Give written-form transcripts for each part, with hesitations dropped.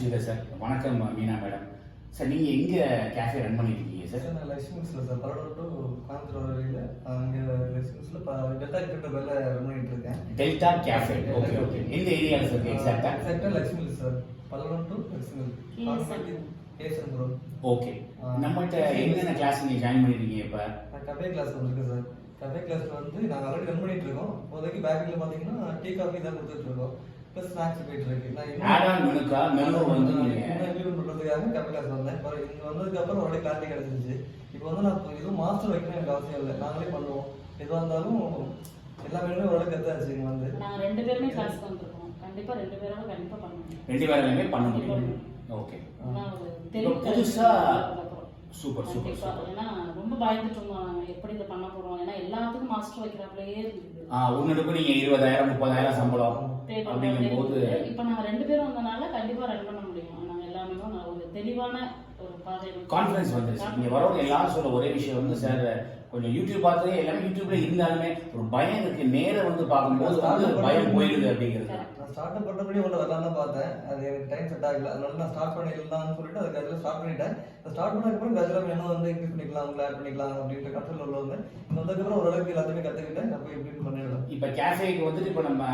Sridhar sir. வணக்கம் Meena madam. Sir நீங்கள் எங்கே கேஃபே ரன் பண்ணிட்டு இருக்கீங்க சார்? நான் லக்ஷ்மிஸில் சார் பல்லடம் டு கோயம்புத்தூர் வரையில் அங்கே லக்ஷ்மிஸில் டெல்டா கிட்ட பேரில் ரன் பண்ணிட்டு இருக்கேன். Delta cafe. Okay okay. எந்த ஏரியாவில் சார் எக்ஸாக்டாக? Lakshmi's sir, Palladam to Lakshmi Kesanpuram. Okay. நம்மகிட்ட என்னென்ன கிளாஸ் நீங்கள் ஜாயின் பண்ணிருக்கீங்க இப்போ? நான் கஃபே கிளாஸ் வந்துருக்கேன் சார். கஃபே கிளாஸில் வந்து நாங்கள் ஆல்ரெடி ரன் பண்ணிட்டு இருக்கோம். இப்போதைக்கு பேக்கரியில் பார்த்தீங்கன்னா டீ காஃபி தான் கொடுத்துட்டு இருக்கோம். ப்ளஸ் ஸ்நாக்ஸ் போயிட்டு இருக்கு. நான் ஆட் ஆன் மெனுக்கா மெனு வந்து இம்ப்ளிமெண்ட் பண்ணுறதுக்காக கஃபே கிளாஸ் வந்தேன். இப்போ இங்கே வந்ததுக்கப்புறம் ஒரு கிளாரிட்டி கிடச்சிருச்சு. இப்போ வந்து நான் எதுவும் மாஸ்டர் வைக்கணும் எனக்கு அவசியம் இல்லை, நாங்களே பண்ணுவோம். எதுவாக இருந்தாலும் எல்லா மெனுமே ஓரளவு கத்தாச்சு. இங்கே வந்து நாங்கள் 2 பேருமே கிளாஸ்க்கு வந்துருக்கோம். கண்டிப்பாக 2 பேரும் கண்டிப்பாக பண்ணணும். 2 பேருமே பண்ண முடியும். ஓகே. புதுசா சூப்பர் சூப்பர் சூப்பர். ஏன்னா ரொம்ப பயந்துட்டு இருந்தோம் நாங்கள் எப்படி இதை பண்ண போகிறோம். ஏன்னா எல்லாத்துக்கும் மாஸ்டர் வைக்கிறாப்லையே இருந்தது. ஒன்றுக்கு நீங்கள் 20,000 30,000 சம்பளம் அப்படிங்கும்போது இப்போ நாங்கள் 2 பேரும் வந்தனால கண்டிப்பாக ரன் பண்ண முடியும். நாங்கள் எல்லாமே ஒரு தெளிவான ஒரு பாதை கான்ஃபிடன்ஸ் வந்துருச்சு. நீங்கள் வரவங்க எல்லாரும் சொல்ல ஒரே விஷயம் வந்து சார் கொஞ்சம் யூடியூப் பார்த்து எல்லாமே யூடியூப்ல இருந்தாலுமே ஒரு பயம் இருக்கு. நேரம் வந்து பார்க்கும்போது வந்து பயம் போயிடுது அப்படிங்கிறது. நான் ஸ்டார்ட் பண்ணுறபடி உள்ள வரலாம் தான் பார்த்தேன். அது எனக்கு டைம் செட் ஆகல. அதனால நான் ஸ்டார்ட் பண்ணிடலாம்னு சொல்லிட்டு அதுக்கு அதில் ஸ்டார்ட் பண்ணிட்டேன். ஸ்டார்ட் பண்ணதுக்கப்புறம் அதில் மெனு வந்து இன்க்ரீஸ் பண்ணிக்கலாம், உங்களை ஆட் பண்ணிக்கலாம் அப்படின்ற கன்செப்ட் உள்ள வந்து வந்ததுக்கப்புறம் ஓரளவுக்கு எல்லாத்தையுமே கற்றுக்கிட்டேன். நான் போய் எப்படி பண்ணிடலாம். இப்போ கேஃபேக்கு வந்துட்டு இப்போ நம்ம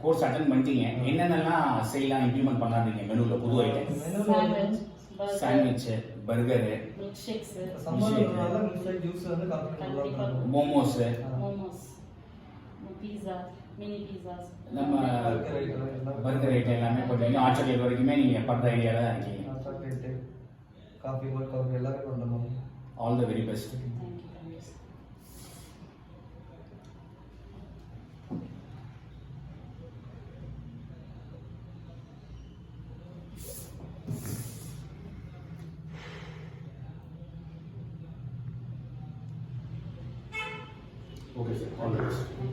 கோர்ஸ் அட்டன் பண்ணிட்டீங்க, என்னென்னலாம் செய்யலாம் இம்ப்ளிமெண்ட் பண்ணலான்றீங்க மெனுவில்? புது item sandwich, burger, milk shakes, சம்மர்னால மில்க் ஷேக், ஜூஸ் வந்து concept, momos, pizza, mini pizzas, நம்ம பர்கர் ஐட்டம் எல்லாமே போட்டீங்க. ஆர்ச்சர்ட் வரைக்குமே நீங்கள் பண்ணுற ஐடியாவில் தான் இருக்கீங்க. சாக்லேட்டு, காஃபி, கோல்ட் காஃபி எல்லாமே பண்ணுறோம். All the very best. Okay, sir. All the best.